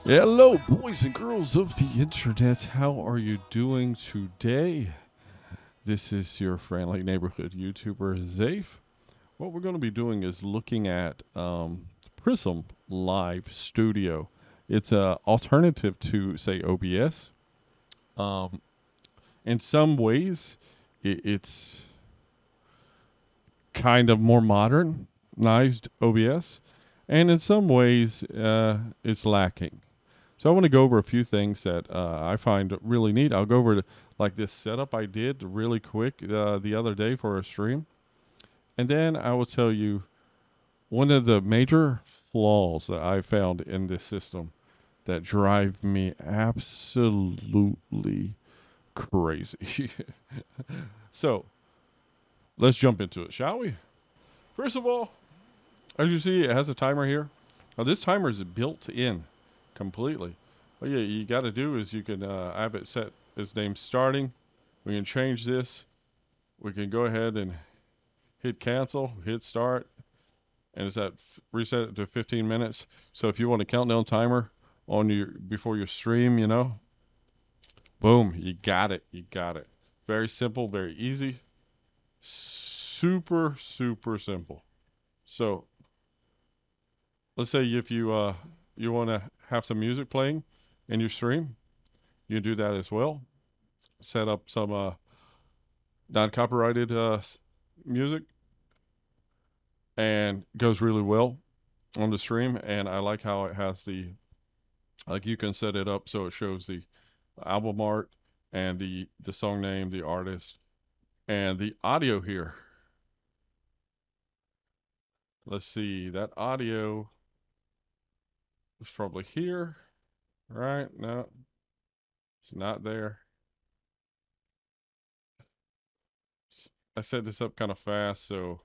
Hello, boys and girls of the internet. How are you doing today? This is your friendly neighborhood YouTuber, Zafe. What we're going to be doing is looking at PRISM Live Studio. It's an alternative to, say, OBS. Um, in some ways, it's kind of more modernized OBS, and in some ways, it's lacking. So I want to go over a few things that I find really neat. I'll go over like this setup I did really quick the other day for a stream, and then I will tell you one of the major flaws that I found in this system that drive me absolutely crazy. So let's jump into it, shall we? First of all, as you see, it has a timer here. Now this timer is built in completely. What you got to do is you can have it set its name starting. We can change this. We can go ahead and hit cancel, hit start, and it's at reset it to 15 minutes. So if you want a countdown timer on your before your stream, boom, you got it. You got it. Very simple, very easy. Super, super simple. So let's say if you want to have some music playing in your stream, you can do that as well. Set up some non-copyrighted music, and goes really well on the stream. And I like how it has like you can set it up so it shows the album art and the song name, the artist, and the audio here. Let's see, that audio is probably here, right? No, it's not there. I set this up kind of fast, so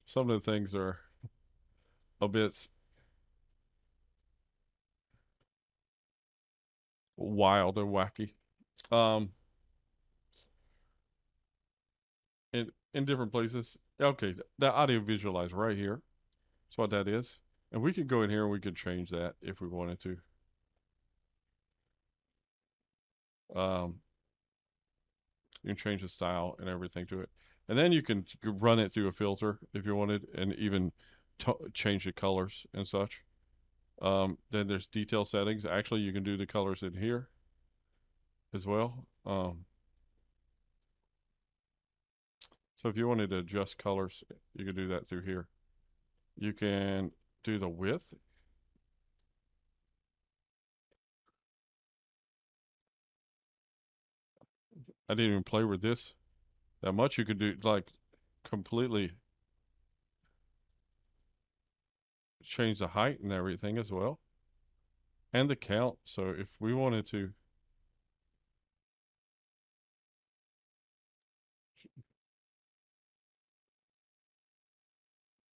some of the things are a bit wild and wacky. Um, in different places. Okay, that audio visualize right here. That's what that is. And we could go in here and we could change that if we wanted to. Um, you can change the style and everything to it. And then you can run it through a filter if you wanted and even change the colors and such. Then there's detail settings. Actually, you can do the colors in here as well. So if you wanted to adjust colors, you can do that through here. You can do the width. I didn't even play with this that much. You could do like completely change the height and everything as well, and the count. So if we wanted to,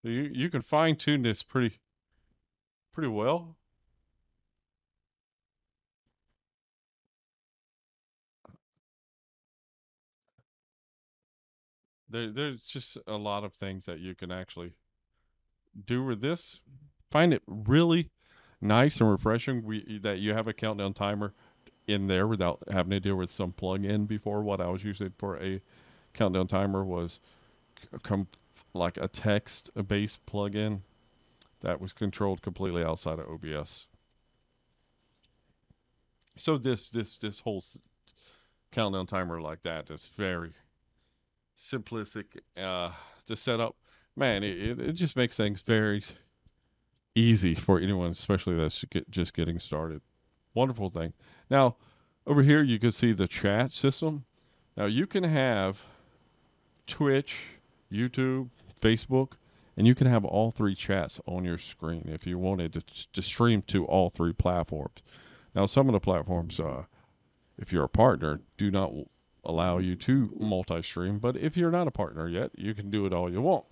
you can fine tune this pretty well. There's just a lot of things that you can actually do with this. Find it really nice and refreshing. That you have a countdown timer in there without having to deal with some plug-in before. What I was using for a countdown timer was com- like a text-based plug-in that was controlled completely outside of OBS. So this whole countdown timer like that is very simplistic to set up. Man, it just makes things very easy for anyone, especially that's just getting started. Wonderful thing. Now, over here you can see the chat system. Now you can have Twitch, YouTube, Facebook, and you can have all three chats on your screen if you wanted to stream to all three platforms. Now, some of the platforms, if you're a partner, do not allow you to multi-stream, but if you're not a partner yet, you can do it all you want,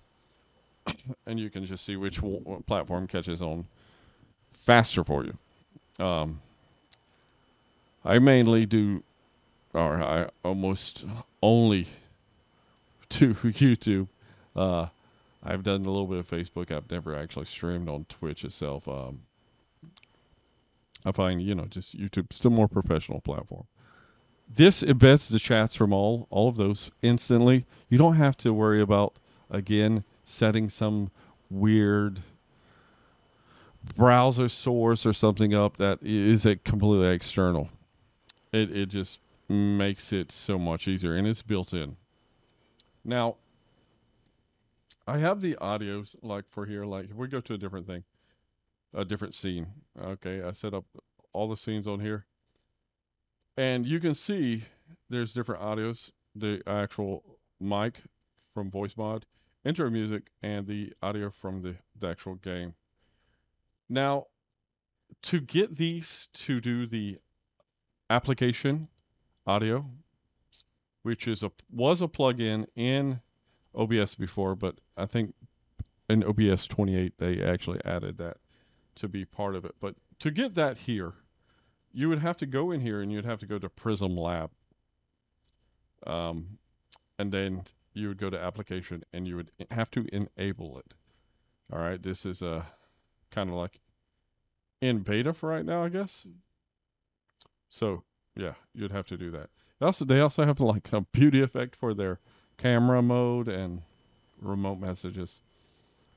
and you can just see which platform catches on faster for you. Um, I mainly do, or I almost only do YouTube. Uh, I've done a little bit of Facebook. I've never actually streamed on Twitch itself. I find, just YouTube still more professional platform. This embeds the chats from all of those instantly. You don't have to worry about, again, setting some weird browser source or something up that is a completely external. It just makes it so much easier, and it's built in. Now, I have the audios like for here. Like if we go to a different thing, a different scene. Okay, I set up all the scenes on here, and you can see there's different audios. The actual mic from voice mod, intro music, and the audio from the actual game. Now, to get these to do the application audio, which was a plugin in OBS before, but I think in OBS 28 they actually added that to be part of it. But to get that here, you would have to go in here and you'd have to go to PRISM Lab, and then you would go to application and you would have to enable it. All right, this is a kind of like in beta for right now, I guess. So yeah, you'd have to do that. They also have like a beauty effect for their camera mode and remote messages.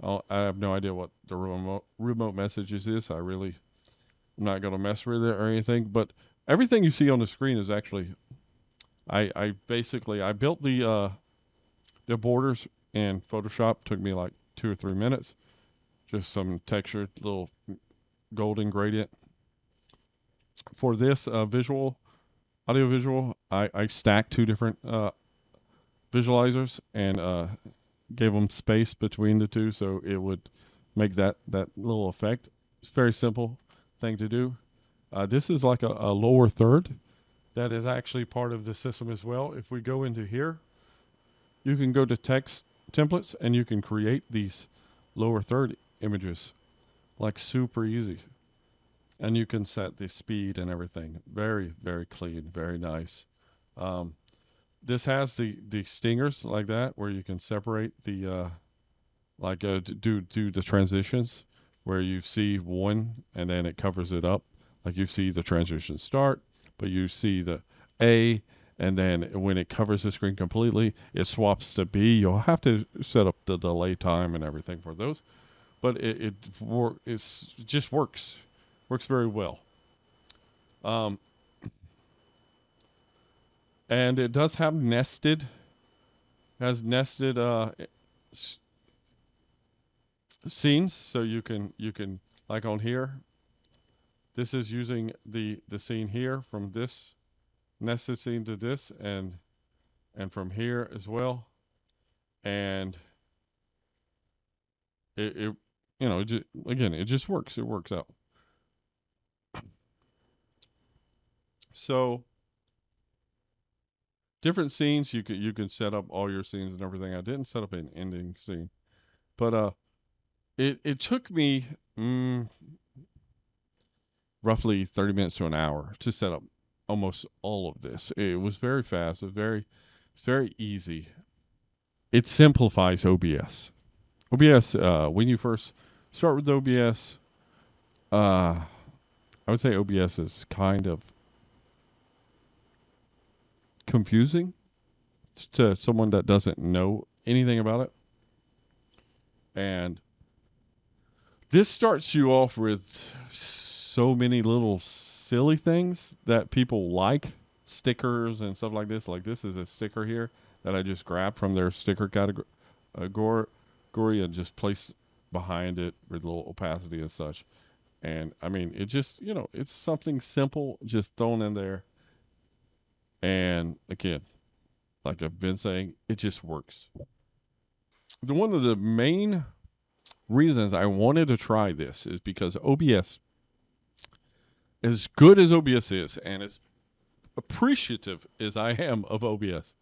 I have no idea what the remote messages is. I'm not gonna mess with it or anything. But everything you see on the screen is actually I basically I built the borders in Photoshop. Took me like 2 or 3 minutes. Just some textured little golden gradient. For this audio visual, I stacked two different visualizers and gave them space between the two so it would make that little effect. It's a very simple thing to do. This is like a lower third that is actually part of the system as well. If we go into here, you can go to text templates and you can create these lower third images like super easy. And you can set the speed and everything. Very, very clean, very nice. Um, this has the stingers like that where you can separate the do the transitions where you see one and then it covers it up. Like you see the transition start, but you see the A, and then when it covers the screen completely, it swaps to B. You'll have to set up the delay time and everything for those, but it just works very well. Um, and it does have nested scenes, so you can like on here. This is using the scene here from this nested scene to this, and from here as well, and it again it just works. It works out. So different scenes you can set up all your scenes and everything. I didn't set up an ending scene, but it took me roughly 30 minutes to an hour to set up almost all of this. It was very fast. It's very easy. It simplifies OBS. OBS, when you first start with OBS, I would say OBS is kind of confusing to someone that doesn't know anything about it. And this starts you off with so many little silly things that people like, stickers and stuff like this. Like this is a sticker here that I just grabbed from their sticker category and just placed behind it with a little opacity and such. And I mean, it just, it's something simple just thrown in there. And again, like I've been saying, it just works. One of the main reasons I wanted to try this is because OBS, as good as OBS is, and as appreciative as I am of OBS,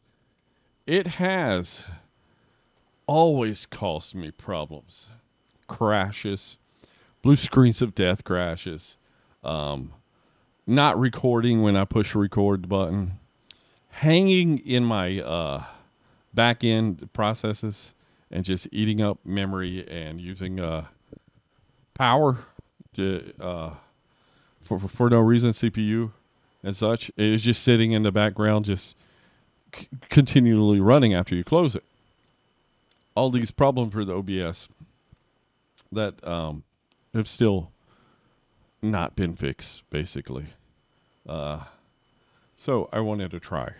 it has always caused me problems. Crashes, blue screens of death crashes, not recording when I push the record button, hanging in my back end processes and just eating up memory and using power to for no reason, CPU and such. It is just sitting in the background, just continually running after you close it. All these problems with OBS that have still not been fixed, basically. Uh, so I wanted to try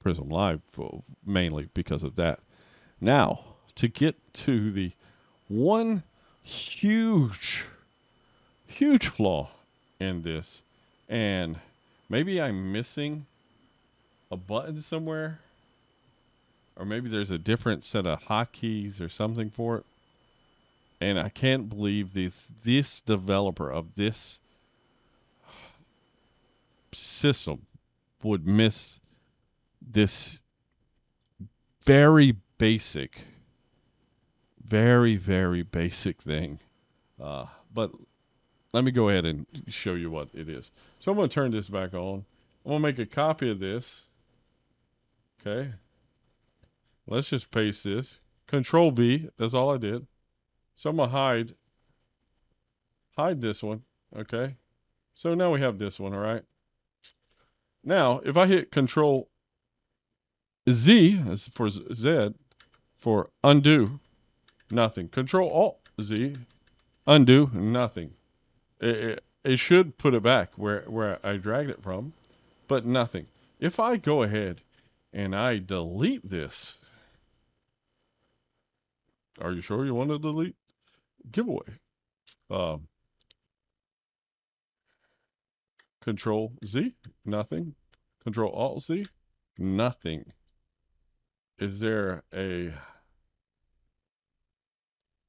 Prism Live mainly because of that. Now, to get to the one huge, huge flaw in this, and maybe I'm missing a button somewhere, or maybe there's a different set of hotkeys or something for it. And I can't believe this developer of this system would miss this very basic, very, very basic thing. But let me go ahead and show you what it is. So I'm going to turn this back on. I'm going to make a copy of this. Okay. Let's just paste this. Control V. That's all I did. So I'm going to hide this one. Okay. So now we have this one. All right. Now, if I hit Control Z, as for Z, for undo, nothing. Control Alt Z, undo, nothing. It should put it back where I dragged it from, but nothing. If I go ahead and I delete this, are you sure you want to delete? Giveaway. Um, Control Z, nothing. Control Alt Z, nothing. Is there a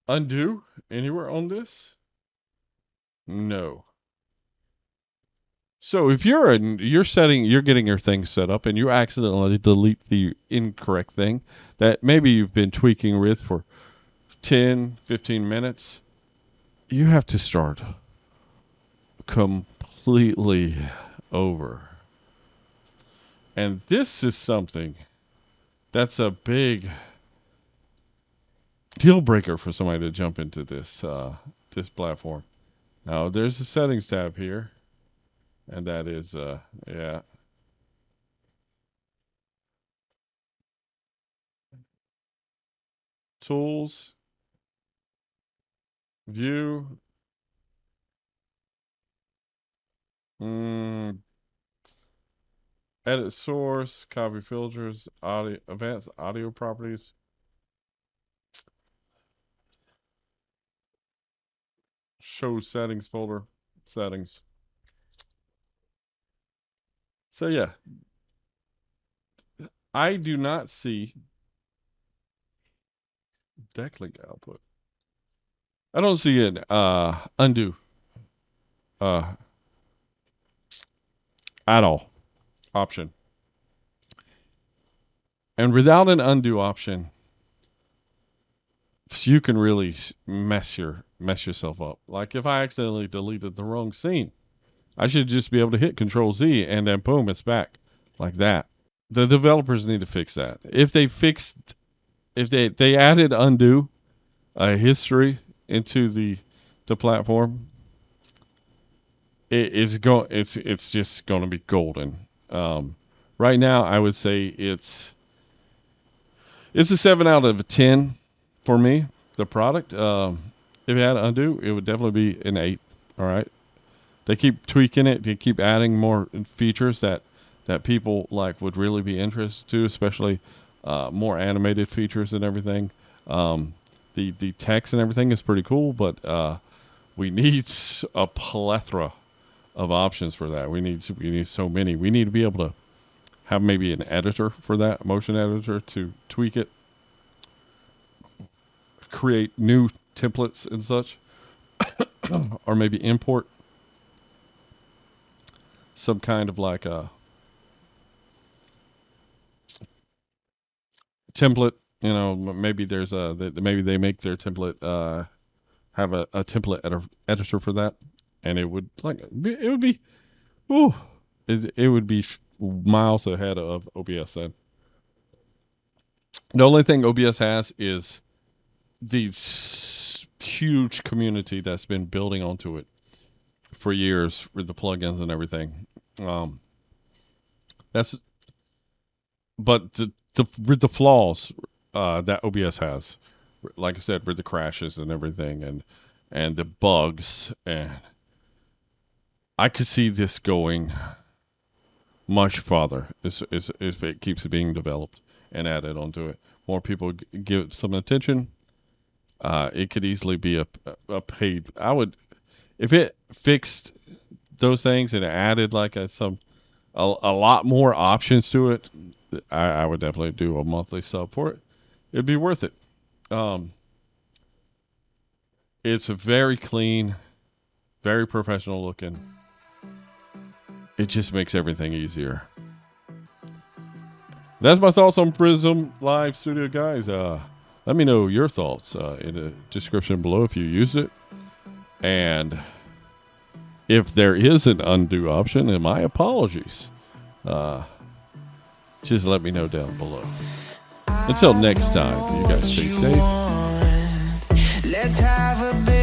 undo anywhere on this? No. So if you're getting your thing set up and you accidentally delete the incorrect thing that maybe you've been tweaking with for 10, 15 minutes, you have to start completely over. And this is something that's a big deal breaker for somebody to jump into this platform. Now there's a settings tab here, and that is yeah. Tools, view, edit source, copy filters, audio, advanced audio properties. Show settings folder, settings. So yeah, I do not see decklink output. I don't see an undo uh, at all option. And without an undo option, you can really mess yourself up. Like if I accidentally deleted the wrong scene, I should just be able to hit Control Z and then boom, it's back like that. The developers need to fix that. If they added undo history into the platform, it's just going to be golden. Right now, I would say it's a 7 out of 10 for me. The product, if it had undo, it would definitely be an 8. All right. They keep tweaking it. They keep adding more features that people like would really be interested to, especially more animated features and everything. The text and everything is pretty cool, but we need a plethora of options for that. We need so many. We need to be able to have maybe an editor for that, motion editor to tweak it, create new templates and such, or maybe import some kind of like a template. You know, maybe there's maybe they make their template have a template editor for that, and it would be ooh, it would be miles ahead of OBS then. The only thing OBS has is the huge community that's been building onto it for years with the plugins and everything. That's but with the flaws that OBS has, like I said, with the crashes and everything, and the bugs, and I could see this going much farther if it keeps being developed and added onto it. More people give some attention. It could easily be a paid. I would, if it fixed those things and added like a lot more options to it, I would definitely do a monthly sub for it. It'd be worth it. It's a very clean, very professional looking. It just makes everything easier. That's my thoughts on PRISM Live Studio, guys. Let me know your thoughts in the description below if you used it. And if there is an undo option, then my apologies. Just let me know down below. Until next time, you guys stay safe. Let's have a bit